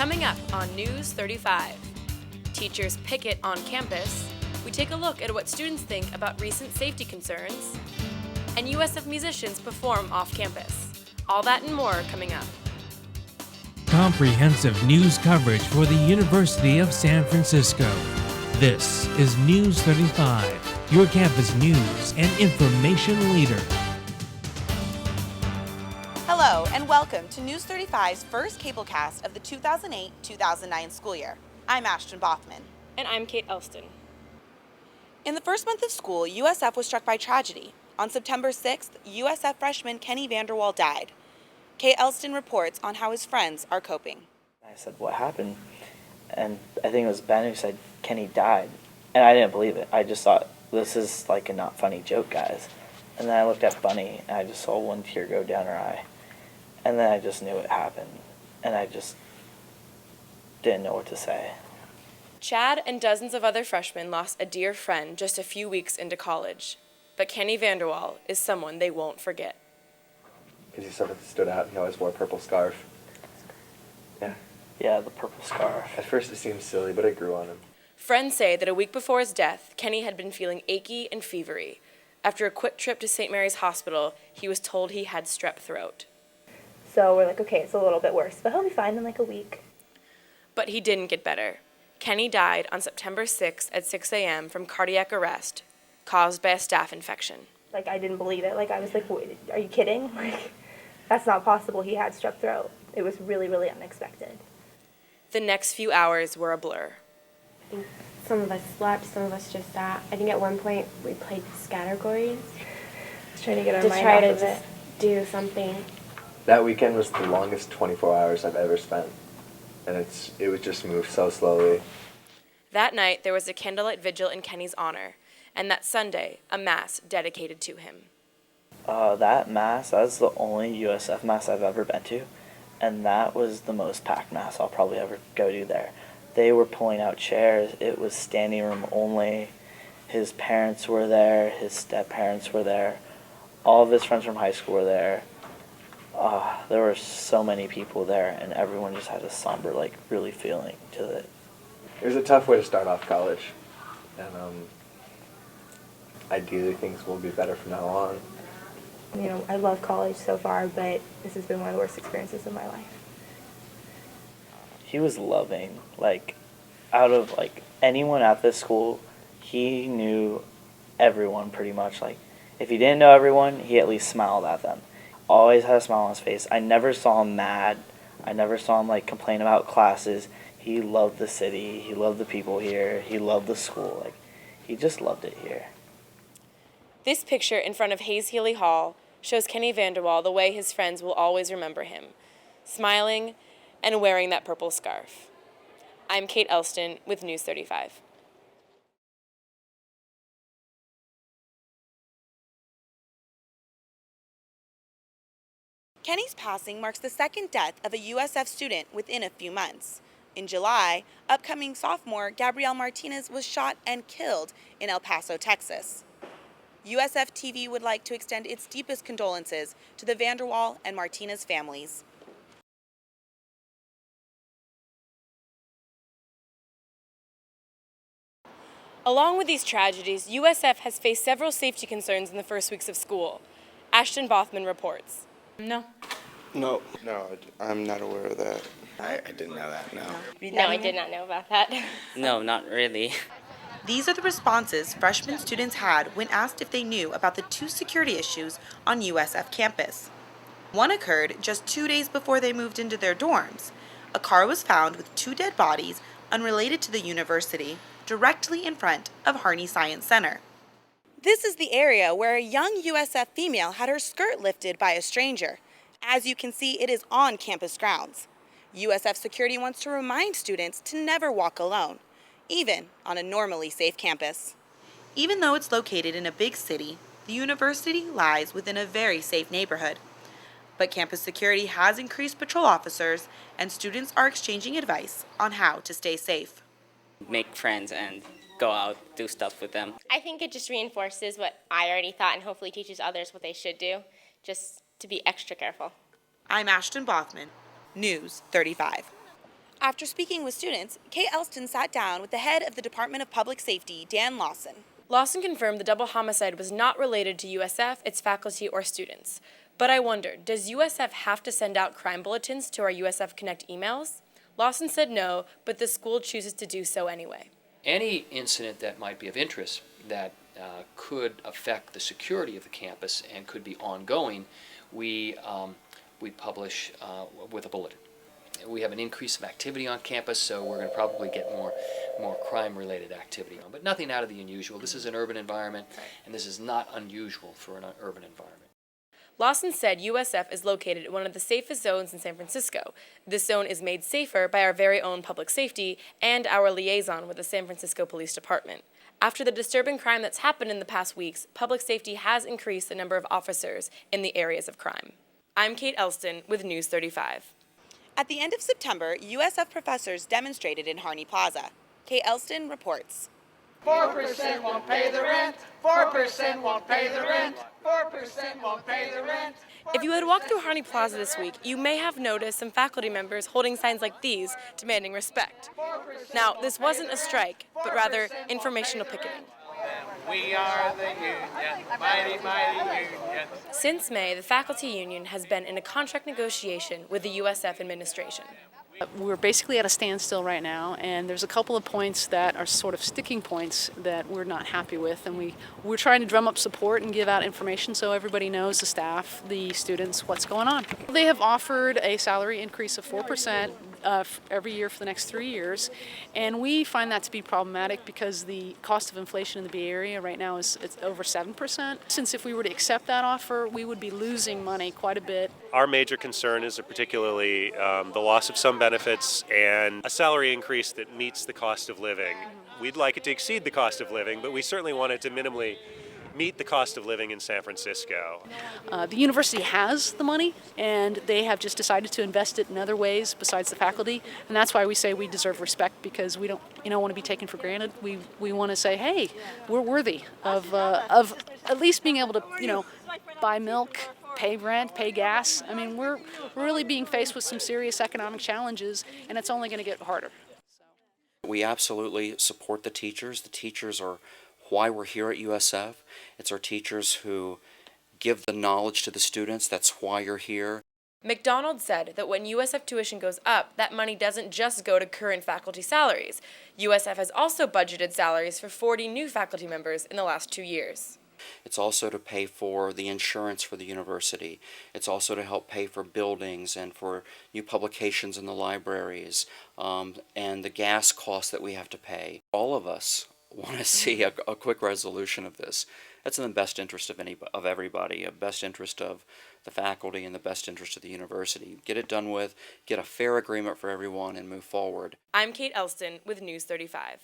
Coming up on News 35, teachers picket on campus, we take a look at what students think about recent safety concerns, and USF musicians perform off campus. All that and more coming up. Comprehensive news coverage for the University of San Francisco. This is News 35, your campus news and information leader. Hello and welcome to News 35's first cablecast of the 2008-2009 school year. I'm Ashton Bothman. And I'm Kate Elston. In the first month of school, USF was struck by tragedy. On September 6th, USF freshman Kenny Vandewalle died. Kate Elston reports on how his friends are coping. I said, "What happened?" And I think it was Ben who said, "Kenny died." And I didn't believe it. I just thought, this is like a not funny joke, guys. And then I looked at Bunny, and I just saw one tear go down her eye. And then I just knew it happened. And I just didn't know what to say. Chad and dozens of other freshmen lost a dear friend just a few weeks into college. But Kenny Vandewalle is someone they won't forget. Because he sort of stood out. He always wore a purple scarf. Yeah, the purple scarf. At first it seemed silly, but it grew on him. Friends say that a week before his death, Kenny had been feeling achy and fevery. After a quick trip to St. Mary's Hospital, he was told he had strep throat. So we're like, okay, it's a little bit worse, but he'll be fine in like a week. But he didn't get better. Kenny died on September 6th at 6 a.m. from cardiac arrest caused by a staph infection. Like, I didn't believe it. Like, I was like, wait, are you kidding? Like, that's not possible. He had strep throat. It was really, really unexpected. The next few hours were a blur. I think some of us slept, some of us just sat. I think at one point we played scattergories. Just trying to get our to mind try off to of it. do something. That weekend was the longest 24 hours I've ever spent. And it would just move so slowly. That night, there was a candlelight vigil in Kenny's honor, and that Sunday, a mass dedicated to him. That mass, that's the only USF mass I've ever been to, and that was the most packed mass I'll probably ever go to there. They were pulling out chairs. It was standing room only. His parents were there. His step-parents were there. All of his friends from high school were there. There were so many people there, and everyone just had a somber, really feeling to it. It was a tough way to start off college. And ideally things will be better from now on. You know, I love college so far, but this has been one of the worst experiences of my life. He was loving. Out of anyone at this school, he knew everyone pretty much. If he didn't know everyone, he at least smiled at them. Always had a smile on his face. I never saw him mad. I never saw him complain about classes. He loved the city. He loved the people here. He loved the school. He just loved it here. This picture in front of Hayes Healy Hall shows Kenny Vandewalle the way his friends will always remember him, smiling and wearing that purple scarf. I'm Kate Elston with News 35. Kenny's passing marks the second death of a USF student within a few months. In July, upcoming sophomore Gabrielle Martinez was shot and killed in El Paso, Texas. USF TV would like to extend its deepest condolences to the Vandewalle and Martinez families. Along with these tragedies, USF has faced several safety concerns in the first weeks of school. Ashton Bothman reports. No, I'm not aware of that. I didn't know that, no. No, I did not know about that. No, not really. These are the responses freshman students had when asked if they knew about the two security issues on USF campus. One occurred just 2 days before they moved into their dorms. A car was found with two dead bodies unrelated to the university directly in front of Harney Science Center. This is the area where a young USF female had her skirt lifted by a stranger. As you can see, it is on campus grounds. USF security wants to remind students to never walk alone, even on a normally safe campus. Even though it's located in a big city, the university lies within a very safe neighborhood. But campus security has increased patrol officers, and students are exchanging advice on how to stay safe. Make friends and go out, do stuff with them. I think it just reinforces what I already thought and hopefully teaches others what they should do, just to be extra careful. I'm Ashton Bothman, News 35. After speaking with students, Kate Elston sat down with the head of the Department of Public Safety, Dan Lawson. Lawson confirmed the double homicide was not related to USF, its faculty, or students. But I wondered, does USF have to send out crime bulletins to our USF Connect emails? Lawson said no, but the school chooses to do so anyway. Any incident that might be of interest that could affect the security of the campus and could be ongoing, we publish with a bulletin. We have an increase of activity on campus, so we're going to probably get more crime-related activity. But nothing out of the unusual. This is an urban environment, and this is not unusual for an urban environment. Lawson said USF is located in one of the safest zones in San Francisco. This zone is made safer by our very own public safety and our liaison with the San Francisco Police Department. After the disturbing crime that's happened in the past weeks, public safety has increased the number of officers in the areas of crime. I'm Kate Elston with News 35. At the end of September, USF professors demonstrated in Harney Plaza. Kate Elston reports. 4% won't pay the rent, 4% won't pay the rent, 4% won't pay the rent. If you had walked through Harney Plaza this week, you may have noticed some faculty members holding signs like these, demanding respect. Now, this wasn't a strike, but rather informational picketing. We are the union, mighty, mighty union. Since May, the faculty union has been in a contract negotiation with the USF administration. We're basically at a standstill right now, and there's a couple of points that are sort of sticking points that we're not happy with, and we're trying to drum up support and give out information so everybody knows, the staff, the students, what's going on. They have offered a salary increase of 4% every year for the next 3 years, and we find that to be problematic because the cost of inflation in the Bay Area right now is over 7%. Since if we were to accept that offer, we would be losing money quite a bit. Our major concern is particularly the loss of some benefits and a salary increase that meets the cost of living. We'd like it to exceed the cost of living, but we certainly want it to minimally meet the cost of living in San Francisco. The university has the money, and they have just decided to invest it in other ways besides the faculty, and that's why we say we deserve respect, because we don't want to be taken for granted. We want to say, hey, we're worthy of at least being able to buy milk, pay rent, pay gas. I mean, we're really being faced with some serious economic challenges, and it's only going to get harder. We absolutely support the teachers. The teachers are why we're here at USF. It's our teachers who give the knowledge to the students. That's why you're here. McDonald said that when USF tuition goes up, that money doesn't just go to current faculty salaries. USF has also budgeted salaries for 40 new faculty members in the last 2 years. It's also to pay for the insurance for the university. It's also to help pay for buildings and for new publications in the libraries, and the gas costs that we have to pay. All of us want to see a quick resolution of this. That's in the best interest of everybody, the best interest of the faculty and the best interest of the university. Get it done with, get a fair agreement for everyone, and move forward. I'm Kate Elston with News 35.